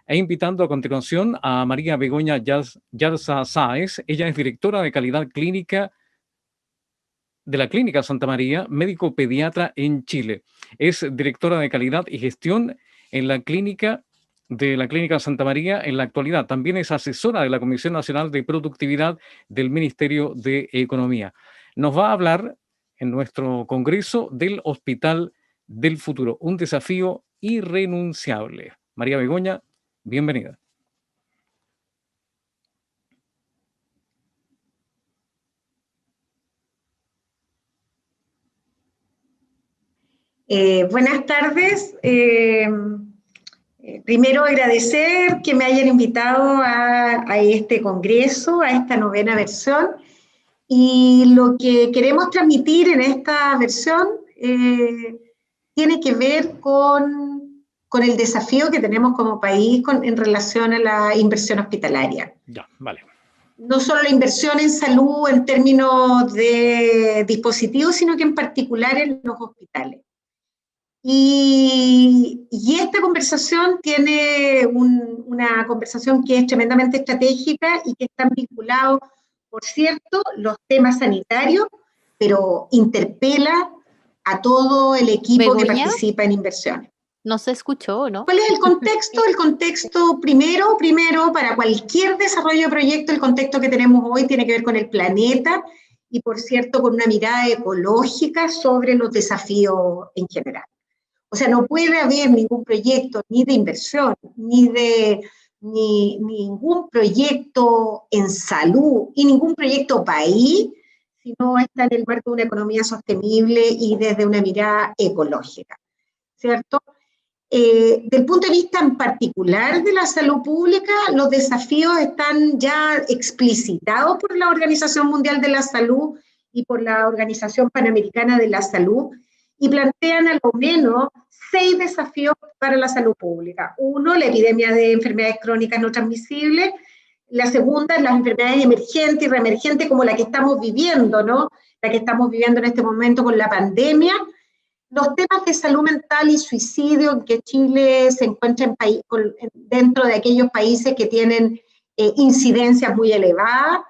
e invitando a continuación a María Begoña Yarza Sáez. Ella es directora de calidad clínica de la Clínica Santa María, médico pediatra en Chile. Es directora de calidad y gestión en la clínica de la Clínica Santa María en la actualidad. También es asesora de la Comisión Nacional de Productividad del Ministerio de Economía. Nos va a hablar en nuestro congreso del Hospital del Futuro, un desafío irrenunciable. María Begoña, bienvenida. Buenas tardes. Primero agradecer que me hayan invitado a este congreso, a esta novena versión. Y lo que queremos transmitir en esta versión tiene que ver con el desafío que tenemos como país en relación a la inversión hospitalaria. Ya, vale. No solo la inversión en salud en términos de dispositivos, sino que en particular en los hospitales. Y esta conversación tiene una conversación que es tremendamente estratégica y que están vinculados, por cierto, los temas sanitarios, pero interpela a todo el equipo que participa en inversiones. ¿No se escuchó, no? ¿Cuál es el contexto? El contexto primero, para cualquier desarrollo de proyecto, el contexto que tenemos hoy tiene que ver con el planeta y, por cierto, con una mirada ecológica sobre los desafíos en general. O sea, no puede haber ningún proyecto ni de inversión, ni ningún proyecto en salud, y ningún proyecto país, si no está en el marco de una economía sostenible y desde una mirada ecológica, ¿cierto? Del punto de vista en particular de la salud pública, los desafíos están ya explicitados por la Organización Mundial de la Salud y por la Organización Panamericana de la Salud, y plantean al menos 6 desafíos para la salud pública. Uno, la epidemia de enfermedades crónicas no transmisibles. La segunda, las enfermedades emergentes y reemergentes como la que estamos viviendo, ¿no? La que estamos viviendo en este momento con la pandemia. Los temas de salud mental y suicidio, en que Chile se encuentra dentro de aquellos países que tienen incidencias muy elevadas.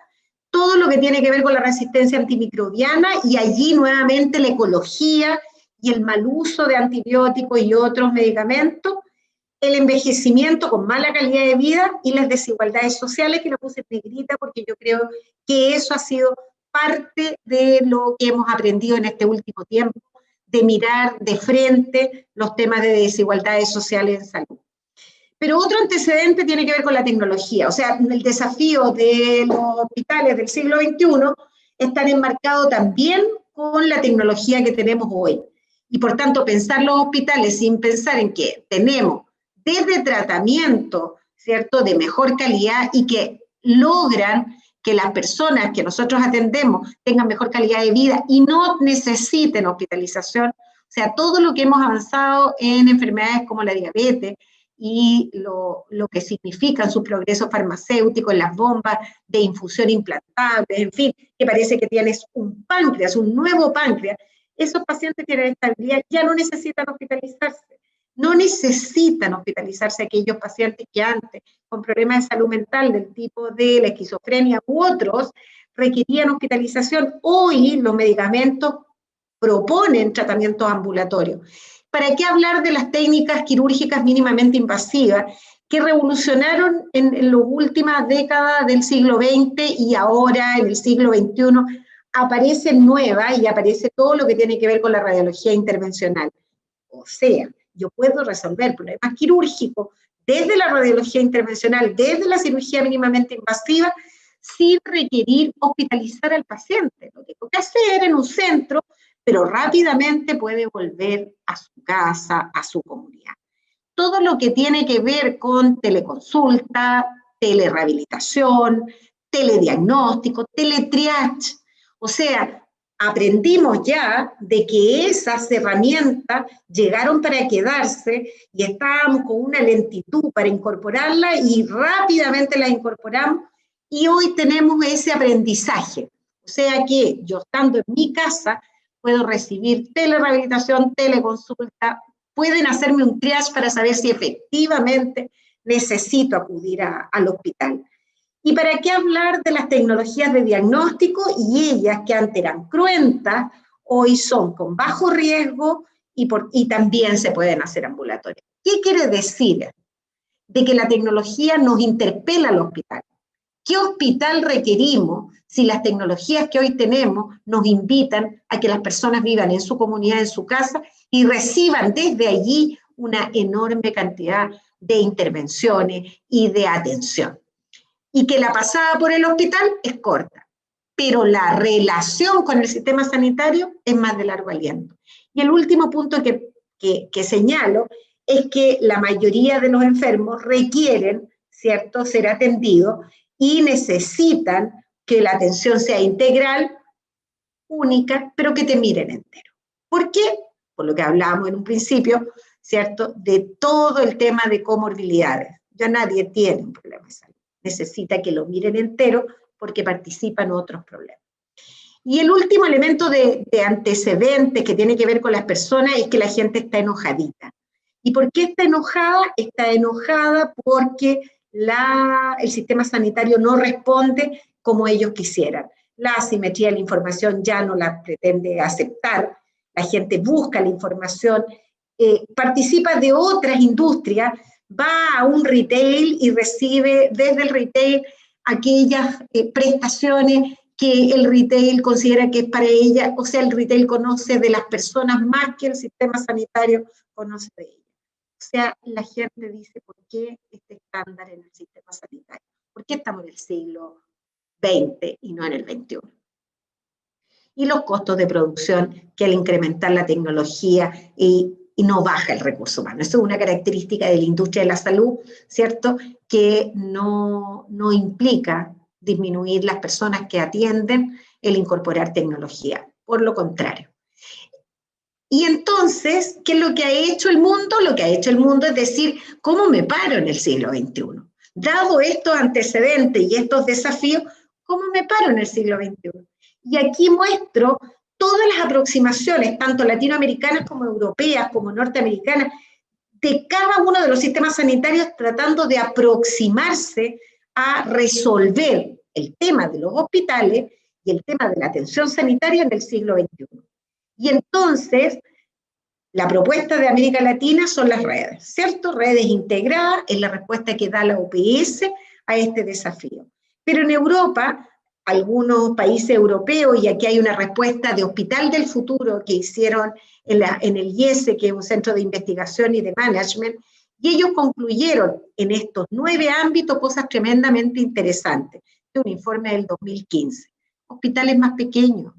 Todo lo que tiene que ver con la resistencia antimicrobiana, y allí nuevamente la ecología y el mal uso de antibióticos y otros medicamentos, el envejecimiento con mala calidad de vida y las desigualdades sociales, que lo puse en negrita porque yo creo que eso ha sido parte de lo que hemos aprendido en este último tiempo, de mirar de frente los temas de desigualdades sociales en salud. Pero otro antecedente tiene que ver con la tecnología. O sea, el desafío de los hospitales del siglo XXI están enmarcados también con la tecnología que tenemos hoy. Y por tanto, pensar los hospitales sin pensar en que tenemos desde tratamiento, ¿cierto?, de mejor calidad y que logran que las personas que nosotros atendemos tengan mejor calidad de vida y no necesiten hospitalización. O sea, todo lo que hemos avanzado en enfermedades como la diabetes y lo que significan sus progresos farmacéuticos, las bombas de infusión implantables, en fin, que parece que tienes un páncreas, un nuevo páncreas. Esos pacientes tienen estabilidad, ya no necesitan hospitalizarse. No necesitan hospitalizarse aquellos pacientes que antes, con problemas de salud mental del tipo de la esquizofrenia u otros, requerían hospitalización. Hoy los medicamentos proponen tratamientos ambulatorios. ¿Para qué hablar de las técnicas quirúrgicas mínimamente invasivas que revolucionaron en las últimas décadas del siglo XX y ahora en el siglo XXI aparecen nuevas y aparece todo lo que tiene que ver con la radiología intervencional? O sea, yo puedo resolver problemas quirúrgicos desde la radiología intervencional, desde la cirugía mínimamente invasiva, sin requerir hospitalizar al paciente. Lo tengo que hacer en un centro, pero rápidamente puede volver a su casa, a su comunidad. Todo lo que tiene que ver con teleconsulta, telerehabilitación, telediagnóstico, teletriage, o sea, aprendimos ya de que esas herramientas llegaron para quedarse y estábamos con una lentitud para incorporarlas y rápidamente las incorporamos y hoy tenemos ese aprendizaje. O sea que yo estando en mi casa puedo recibir telerehabilitación, teleconsulta, pueden hacerme un triage para saber si efectivamente necesito acudir al hospital. ¿Y para qué hablar de las tecnologías de diagnóstico? Y ellas, que antes eran cruentas, hoy son con bajo riesgo y también se pueden hacer ambulatorias. ¿Qué quiere decir? De que la tecnología nos interpela al hospital. ¿Qué hospital requerimos si las tecnologías que hoy tenemos nos invitan a que las personas vivan en su comunidad, en su casa, y reciban desde allí una enorme cantidad de intervenciones y de atención? Y que la pasada por el hospital es corta, pero la relación con el sistema sanitario es más de largo aliento. Y el último punto que señalo es que la mayoría de los enfermos requieren, ¿cierto?, ser atendidos y necesitan que la atención sea integral, única, pero que te miren entero. ¿Por qué? Por lo que hablábamos en un principio, ¿cierto?, de todo el tema de comorbilidades. Ya nadie tiene un problema de salud. Necesita que lo miren entero porque participan otros problemas. Y el último elemento de antecedente que tiene que ver con las personas es que la gente está enojadita. ¿Y por qué está enojada? Está enojada porque el sistema sanitario no responde como ellos quisieran. La asimetría de la información ya no la pretende aceptar, la gente busca la información, participa de otras industrias, va a un retail y recibe desde el retail aquellas prestaciones que el retail considera que es para ella, o sea, el retail conoce de las personas más que el sistema sanitario conoce de ella. O sea, la gente dice, ¿por qué este estándar en el sistema sanitario? ¿Por qué estamos en el siglo XX y no en el XXI? Y los costos de producción que al incrementar la tecnología y no baja el recurso humano. Eso es una característica de la industria de la salud, ¿cierto? Que no implica disminuir las personas que atienden el incorporar tecnología. Por lo contrario. Y entonces, ¿qué es lo que ha hecho el mundo? Lo que ha hecho el mundo es decir, ¿cómo me paro en el siglo XXI? Dado estos antecedentes y estos desafíos, ¿cómo me paro en el siglo XXI? Y aquí muestro todas las aproximaciones, tanto latinoamericanas como europeas, como norteamericanas, de cada uno de los sistemas sanitarios tratando de aproximarse a resolver el tema de los hospitales y el tema de la atención sanitaria en el siglo XXI. Y entonces, la propuesta de América Latina son las redes, ¿cierto? Redes integradas es la respuesta que da la OPS a este desafío. Pero en Europa, algunos países europeos, y aquí hay una respuesta de Hospital del Futuro que hicieron en el IESE, que es un centro de investigación y de management, y ellos concluyeron en estos 9 ámbitos cosas tremendamente interesantes. Es un informe del 2015. Hospitales más pequeños.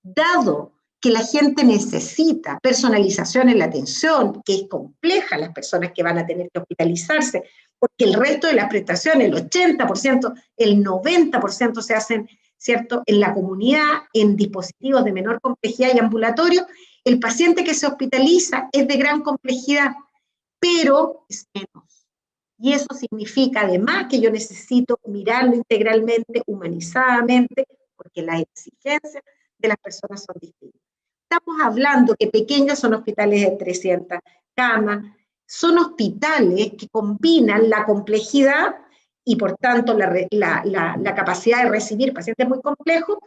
Dado que la gente necesita personalización en la atención, que es compleja las personas que van a tener que hospitalizarse, porque el resto de las prestaciones, el 80%, el 90% se hacen, ¿cierto?, en la comunidad, en dispositivos de menor complejidad y ambulatorios, el paciente que se hospitaliza es de gran complejidad, pero es menos. Y eso significa además que yo necesito mirarlo integralmente, humanizadamente, porque las exigencias de las personas son distintas. Estamos hablando que pequeños son hospitales de 300 camas, son hospitales que combinan la complejidad y por tanto la capacidad de recibir pacientes muy complejos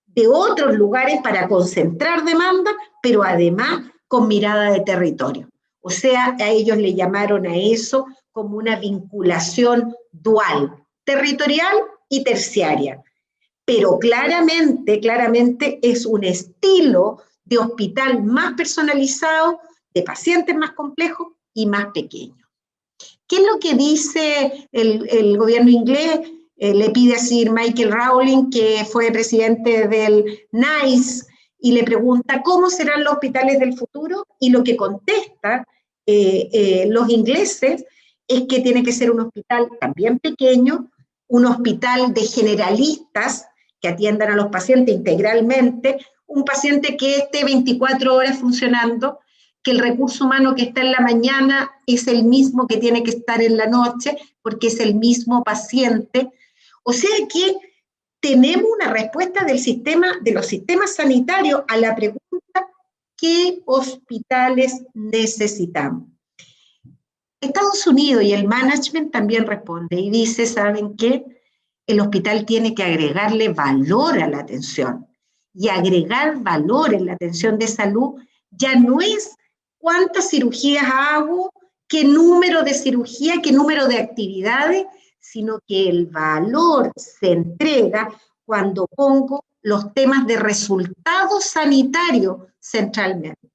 de otros lugares para concentrar demanda, pero además con mirada de territorio. O sea, a ellos le llamaron a eso como una vinculación dual, territorial y terciaria. Pero claramente es un estilo de hospital más personalizado, de pacientes más complejos y más pequeños. ¿Qué es lo que dice el gobierno inglés? Le pide a Sir Michael Rowling, que fue presidente del NICE, y le pregunta cómo serán los hospitales del futuro, y lo que contesta los ingleses es que tiene que ser un hospital también pequeño, un hospital de generalistas que atiendan a los pacientes integralmente, un paciente que esté 24 horas funcionando, que el recurso humano que está en la mañana es el mismo que tiene que estar en la noche, porque es el mismo paciente. O sea que tenemos una respuesta del sistema, de los sistemas sanitarios a la pregunta, ¿qué hospitales necesitamos? Estados Unidos y el management también responde y dice, ¿saben qué? El hospital tiene que agregarle valor a la atención. Y agregar valor en la atención de salud ya no es cuántas cirugías hago, qué número de cirugía, qué número de actividades, sino que el valor se entrega cuando pongo los temas de resultados sanitarios centralmente,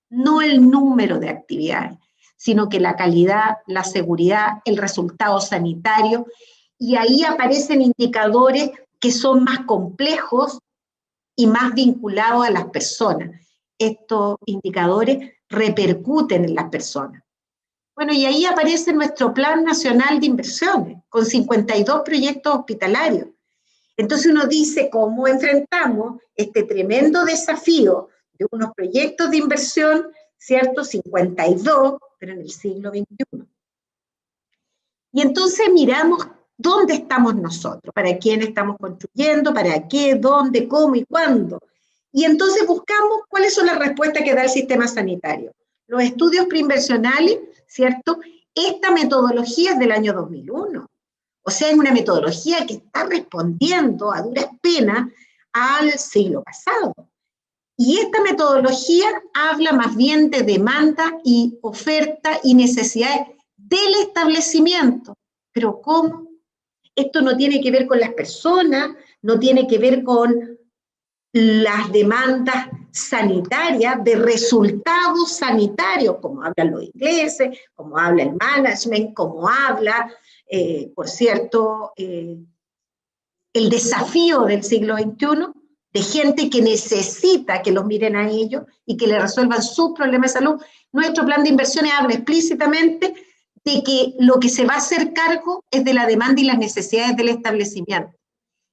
no el número de actividades, sino que la calidad, la seguridad, el resultado sanitario, y ahí aparecen indicadores que son más complejos y más vinculados a las personas. Estos indicadores repercuten en las personas. Bueno, y ahí aparece nuestro Plan Nacional de Inversiones, con 52 proyectos hospitalarios. Entonces uno dice, ¿cómo enfrentamos este tremendo desafío de unos proyectos de inversión, ¿cierto? 52, pero en el siglo XXI. Y entonces miramos dónde estamos nosotros, para quién estamos construyendo, para qué, dónde, cómo y cuándo. Y entonces buscamos cuáles son las respuestas que da el sistema sanitario. Los estudios preinversionales, ¿cierto? Esta metodología es del año 2001. O sea, es una metodología que está respondiendo a duras penas al siglo pasado. Y esta metodología habla más bien de demanda y oferta y necesidades del establecimiento. ¿Pero cómo? Esto no tiene que ver con las personas, no tiene que ver con las demandas sanitarias, de resultados sanitarios, como hablan los ingleses, como habla el management, como habla, por cierto, el desafío del siglo XXI, de gente que necesita que los miren a ellos y que le resuelvan sus problemas de salud. Nuestro plan de inversiones habla explícitamente de que lo que se va a hacer cargo es de la demanda y las necesidades del establecimiento.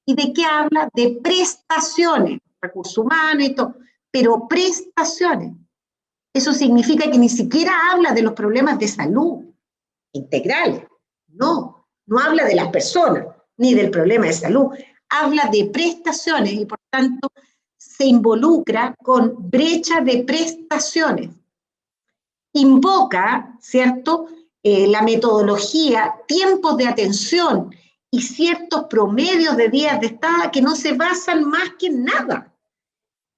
¿Y de qué habla? De prestaciones, recursos humanos y todo, pero prestaciones. Eso significa que ni siquiera habla de los problemas de salud integrales. No, no habla de las personas, ni del problema de salud. Habla de prestaciones y, por tanto, se involucra con brecha de prestaciones. Invoca, ¿cierto?, la metodología, tiempos de atención y ciertos promedios de días de estada que no se basan más que en nada.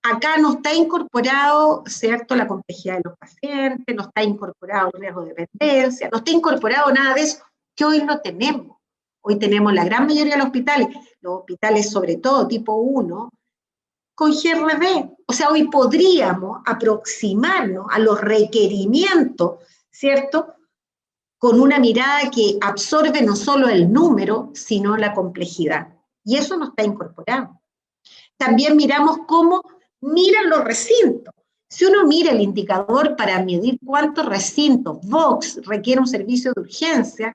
Acá no está incorporado, ¿cierto?, la complejidad de los pacientes, no está incorporado el riesgo de dependencia, no está incorporado nada de eso, que hoy no tenemos. Hoy tenemos la gran mayoría de los hospitales sobre todo tipo 1, con GRD. O sea, hoy podríamos aproximarnos a los requerimientos, ¿cierto?, con una mirada que absorbe no solo el número, sino la complejidad. Y eso no está incorporado. También miramos cómo miran los recintos. Si uno mira el indicador para medir cuántos recintos Vox requiere un servicio de urgencia,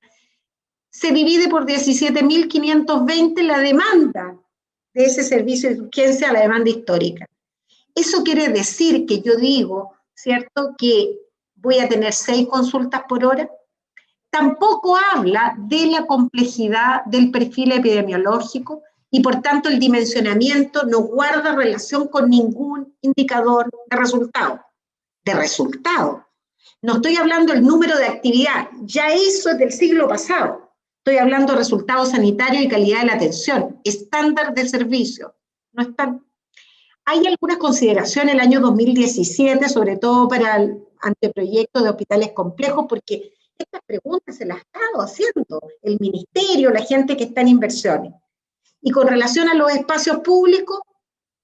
se divide por 17.520 la demanda de ese servicio de urgencia a la demanda histórica. Eso quiere decir que yo digo, ¿cierto?, que voy a tener 6 consultas por hora. Tampoco habla de la complejidad del perfil epidemiológico y por tanto el dimensionamiento no guarda relación con ningún indicador de resultado. No estoy hablando del número de actividad, ya eso es del siglo pasado. Estoy hablando de resultados sanitarios y calidad de la atención, estándar de servicio. No están. Hay algunas consideraciones en el año 2017, sobre todo para el anteproyecto de hospitales complejos, porque estas preguntas se las ha estado haciendo el ministerio, la gente que está en inversiones. Y con relación a los espacios públicos,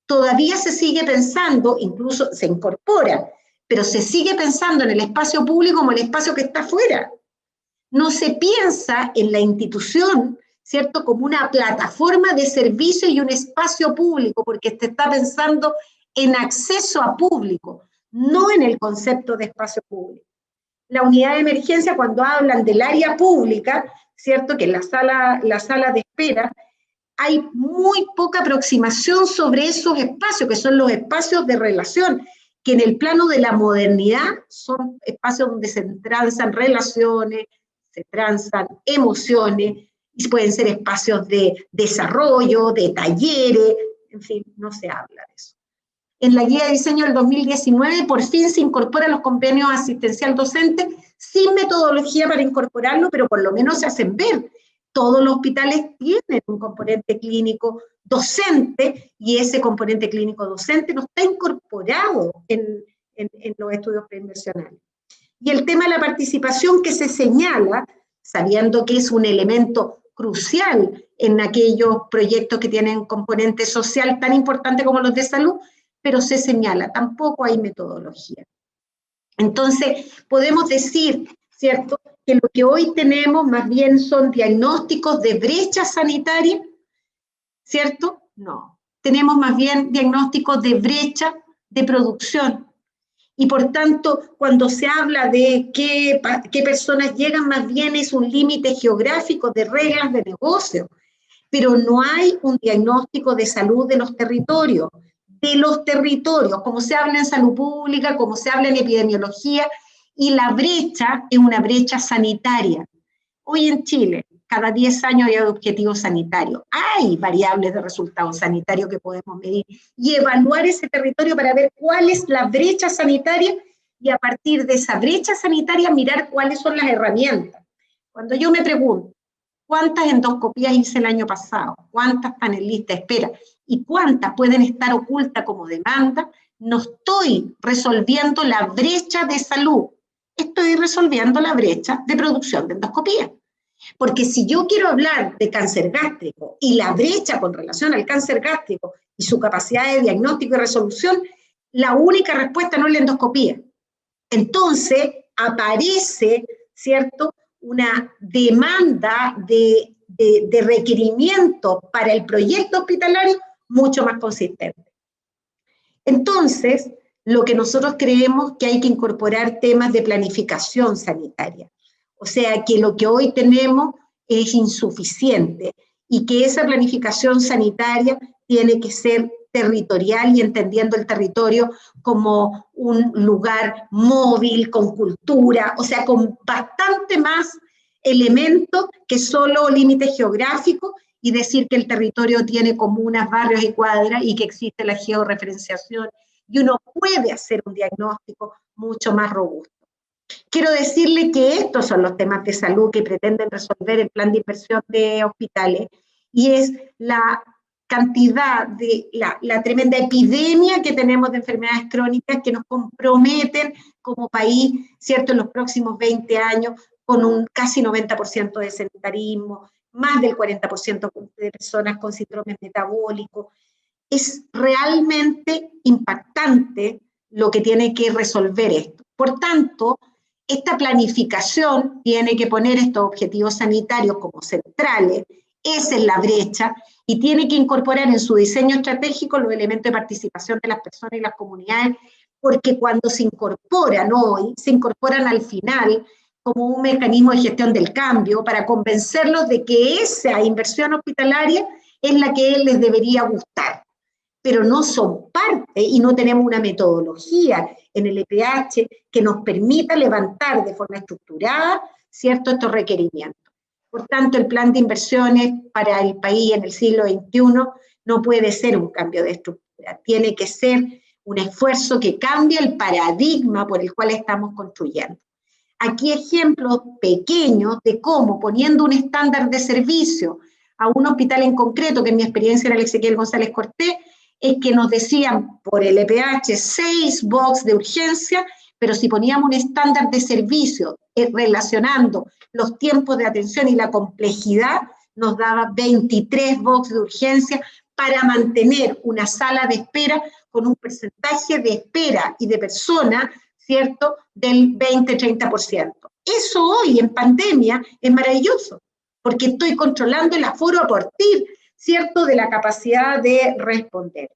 todavía se sigue pensando, incluso se incorpora, pero se sigue pensando en el espacio público como el espacio que está afuera. No se piensa en la institución, ¿cierto?, como una plataforma de servicio y un espacio público, porque se está pensando en acceso a público, no en el concepto de espacio público. La unidad de emergencia, cuando hablan del área pública, ¿cierto?, que en la sala de espera, hay muy poca aproximación sobre esos espacios, que son los espacios de relación, que en el plano de la modernidad son espacios donde se transan relaciones, se transan emociones, y pueden ser espacios de desarrollo, de talleres, en fin, no se habla de eso. En la guía de diseño del 2019, por fin se incorporan los convenios asistencial docente, sin metodología para incorporarlo, pero por lo menos se hacen ver. Todos los hospitales tienen un componente clínico docente y ese componente clínico docente no está incorporado en los estudios preinversionales. Y el tema de la participación que se señala, sabiendo que es un elemento crucial en aquellos proyectos que tienen componente social tan importante como los de salud, pero se señala, tampoco hay metodología. Entonces, podemos decir, ¿cierto?, que lo que hoy tenemos más bien son diagnósticos de brecha sanitaria, ¿cierto? No, tenemos más bien diagnósticos de brecha de producción. Y por tanto, cuando se habla de qué personas llegan, más bien es un límite geográfico de reglas de negocio, pero no hay un diagnóstico de salud de los territorios, como se habla en salud pública, como se habla en epidemiología, y la brecha es una brecha sanitaria. Hoy en Chile, cada 10 años hay objetivos sanitarios. Hay variables de resultados sanitarios que podemos medir y evaluar ese territorio para ver cuál es la brecha sanitaria y a partir de esa brecha sanitaria mirar cuáles son las herramientas. Cuando yo me pregunto, ¿cuántas endoscopías hice el año pasado? ¿Cuántas están en lista de espera? ¿Y cuántas pueden estar ocultas como demanda? No estoy resolviendo la brecha de salud, estoy resolviendo la brecha de producción de endoscopías. Porque si yo quiero hablar de cáncer gástrico y la brecha con relación al cáncer gástrico y su capacidad de diagnóstico y resolución, la única respuesta no es la endoscopía. Entonces aparece, ¿cierto?, una demanda de requerimiento para el proyecto hospitalario mucho más consistente. Entonces, lo que nosotros creemos que hay que incorporar temas de planificación sanitaria. O sea, que lo que hoy tenemos es insuficiente y que esa planificación sanitaria tiene que ser territorial y entendiendo el territorio como un lugar móvil, con cultura, o sea, con bastante más elementos que solo límites geográficos y decir que el territorio tiene comunas, barrios y cuadras y que existe la georreferenciación y uno puede hacer un diagnóstico mucho más robusto. Quiero decirle que estos son los temas de salud que pretenden resolver el plan de inversión de hospitales y es la cantidad de la tremenda epidemia que tenemos de enfermedades crónicas que nos comprometen como país, ¿cierto?, en los próximos 20 años con un casi 90% de sedentarismo, más del 40% de personas con síndromes metabólicos. Es realmente impactante lo que tiene que resolver esto. Por tanto, esta planificación tiene que poner estos objetivos sanitarios como centrales, esa es la brecha, y tiene que incorporar en su diseño estratégico los elementos de participación de las personas y las comunidades, porque cuando se incorporan hoy, se incorporan al final como un mecanismo de gestión del cambio para convencerlos de que esa inversión hospitalaria es la que les debería gustar, pero no son parte y no tenemos una metodología en el EPH que nos permita levantar de forma estructurada, ¿cierto?, estos requerimientos. Por tanto, el plan de inversiones para el país en el siglo XXI no puede ser un cambio de estructura, tiene que ser un esfuerzo que cambie el paradigma por el cual estamos construyendo. Aquí ejemplos pequeños de cómo poniendo un estándar de servicio a un hospital en concreto, que en mi experiencia era el Ezequiel González Cortés, es que nos decían por el EPH 6 box de urgencia, pero si poníamos un estándar de servicio relacionando los tiempos de atención y la complejidad, nos daba 23 box de urgencia para mantener una sala de espera con un porcentaje de espera y de personas, ¿cierto?, del 20-30%. Eso hoy en pandemia es maravilloso, porque estoy controlando el aforo a partir, ¿cierto?, de la capacidad de responder.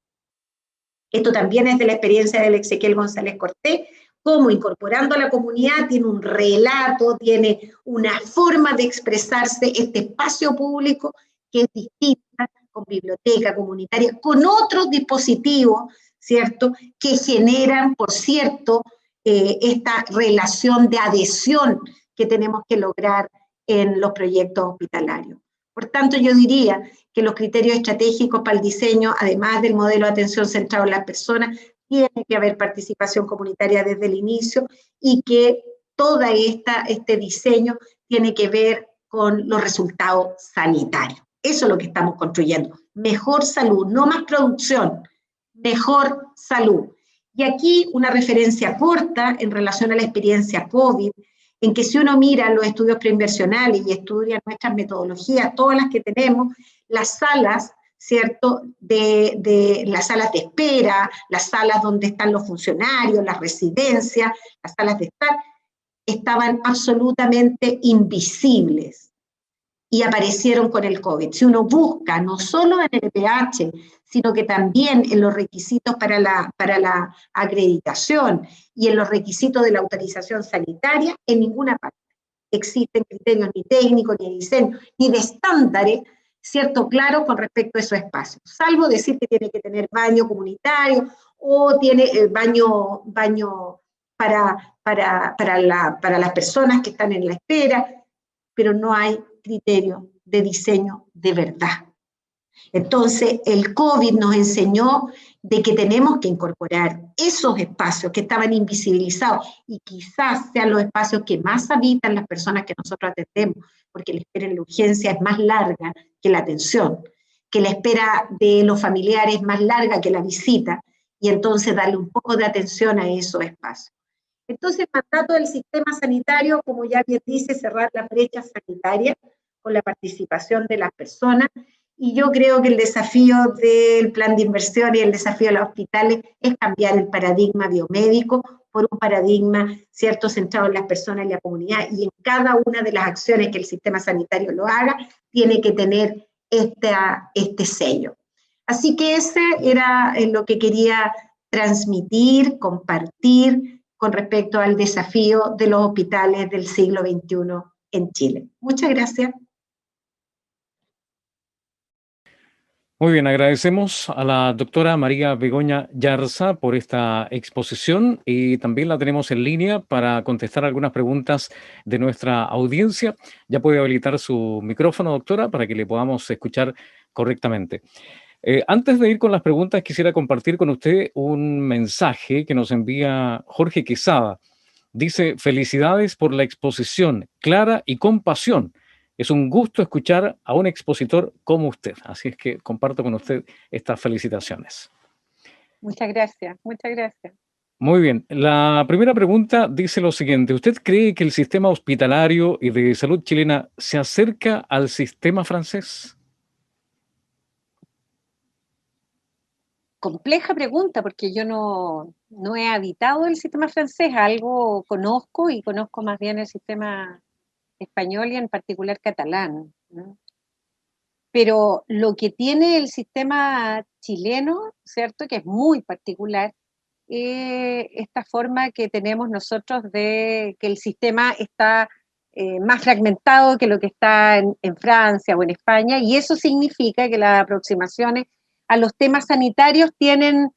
Esto también es de la experiencia del Ezequiel González Cortés, cómo incorporando a la comunidad tiene un relato, tiene una forma de expresarse este espacio público que es distinta, con biblioteca comunitaria, con otros dispositivos, ¿cierto?, que generan, por cierto, esta relación de adhesión que tenemos que lograr en los proyectos hospitalarios. Por tanto, yo diría que los criterios estratégicos para el diseño, además del modelo de atención centrado en las personas, tiene que haber participación comunitaria desde el inicio y que todo este diseño tiene que ver con los resultados sanitarios. Eso es lo que estamos construyendo. Mejor salud, no más producción, mejor salud. Y aquí una referencia corta en relación a la experiencia COVID, en que si uno mira los estudios preinversionales y estudia nuestras metodologías, todas las que tenemos, las salas, ¿cierto?, de las salas de espera, las salas donde están los funcionarios, las residencias, las salas de estar, estaban absolutamente invisibles y aparecieron con el COVID. Si uno busca, no solo en el EPH, sino que también en los requisitos para la acreditación y en los requisitos de la autorización sanitaria, en ninguna parte existen criterios ni técnicos, ni de diseño, ni de estándares, ¿cierto?, claro, con respecto a esos espacios, salvo decir que tiene que tener baño comunitario o tiene baño para las personas que están en la espera, pero no hay criterio de diseño de verdad. Entonces, el COVID nos enseñó de que tenemos que incorporar esos espacios que estaban invisibilizados y quizás sean los espacios que más habitan las personas que nosotros atendemos, porque la espera en la urgencia es más larga que la atención, que la espera de los familiares es más larga que la visita, y entonces darle un poco de atención a esos espacios. Entonces, el mandato del sistema sanitario, como ya bien dice, cerrar la brecha sanitaria con la participación de las personas, y yo creo que el desafío del plan de inversión y el desafío de los hospitales es cambiar el paradigma biomédico por un paradigma, ¿cierto?, centrado en las personas y la comunidad, y en cada una de las acciones que el sistema sanitario lo haga, tiene que tener este sello. Así que ese era lo que quería transmitir, compartir con respecto al desafío de los hospitales del siglo XXI en Chile. Muchas gracias. Muy bien, agradecemos a la doctora María Begoña Yarza por esta exposición y también la tenemos en línea para contestar algunas preguntas de nuestra audiencia. Ya puede habilitar su micrófono, doctora, para que le podamos escuchar correctamente. Antes de ir con las preguntas, quisiera compartir con usted un mensaje que nos envía Jorge Quesada. Dice: felicidades por la exposición, clara y con pasión. Es un gusto escuchar a un expositor como usted. Así es que comparto con usted estas felicitaciones. Muchas gracias, muchas gracias. Muy bien. La primera pregunta dice lo siguiente. ¿Usted cree que el sistema hospitalario y de salud chilena se acerca al sistema francés? Compleja pregunta, porque yo no he habitado el sistema francés, algo conozco y conozco más bien el sistema español y en particular catalán, ¿no? Pero lo que tiene el sistema chileno, ¿cierto?, que es muy particular, esta forma que tenemos nosotros de que el sistema está más fragmentado que lo que está en Francia o en España, y eso significa que las aproximaciones a los temas sanitarios tienen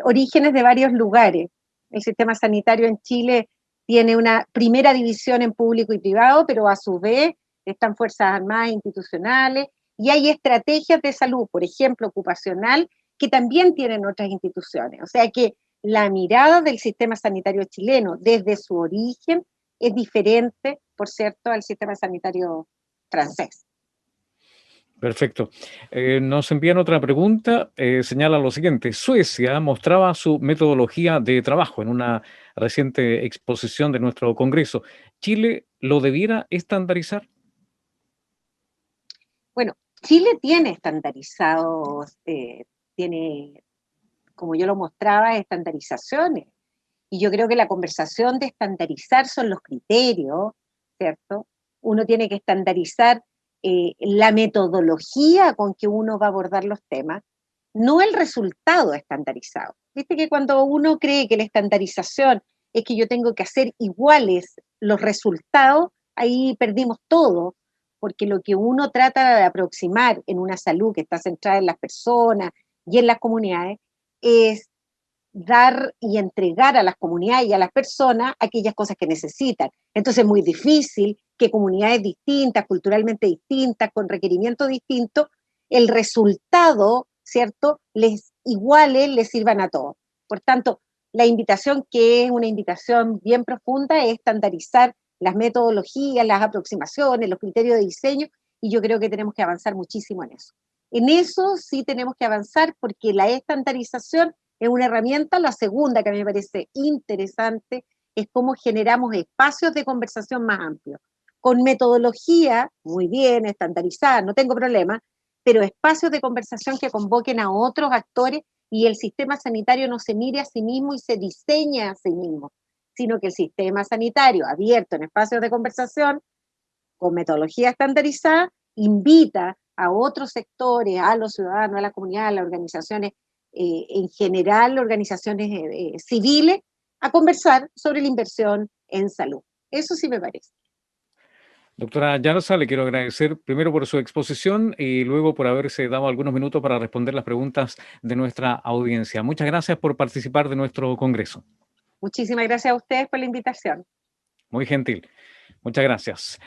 orígenes de varios lugares. El sistema sanitario en Chile tiene una primera división en público y privado, pero a su vez están fuerzas armadas institucionales, y hay estrategias de salud, por ejemplo, ocupacional, que también tienen otras instituciones. O sea que la mirada del sistema sanitario chileno desde su origen es diferente, por cierto, al sistema sanitario francés. Perfecto. Nos envían otra pregunta. Señala lo siguiente. Suecia mostraba su metodología de trabajo en una reciente exposición de nuestro Congreso. ¿Chile lo debiera estandarizar? Bueno, Chile tiene estandarizados, tiene, como yo lo mostraba, estandarizaciones. Y yo creo que la conversación de estandarizar son los criterios, ¿cierto? Uno tiene que estandarizar la metodología con que uno va a abordar los temas, no el resultado estandarizado. Viste que cuando uno cree que la estandarización es que yo tengo que hacer iguales los resultados, ahí perdimos todo, porque lo que uno trata de aproximar en una salud que está centrada en las personas y en las comunidades es dar y entregar a las comunidades y a las personas aquellas cosas que necesitan. Entonces es muy difícil que comunidades distintas, culturalmente distintas, con requerimientos distintos, el resultado, ¿cierto?, les iguale, les sirvan a todos. Por tanto, la invitación, que es una invitación bien profunda, es estandarizar las metodologías, las aproximaciones, los criterios de diseño, y yo creo que tenemos que avanzar muchísimo en eso. En eso sí tenemos que avanzar, porque la estandarización es una herramienta. La segunda, que a mí me parece interesante, es cómo generamos espacios de conversación más amplios, con metodología, muy bien, estandarizada, no tengo problema, pero espacios de conversación que convoquen a otros actores, y el sistema sanitario no se mire a sí mismo y se diseña a sí mismo, sino que el sistema sanitario abierto en espacios de conversación, con metodología estandarizada, invita a otros sectores, a los ciudadanos, a la comunidad, a las organizaciones, en general, organizaciones civiles, a conversar sobre la inversión en salud. Eso sí me parece. Doctora Yarza, le quiero agradecer primero por su exposición y luego por haberse dado algunos minutos para responder las preguntas de nuestra audiencia. Muchas gracias por participar de nuestro congreso. Muchísimas gracias a ustedes por la invitación. Muy gentil. Muchas gracias.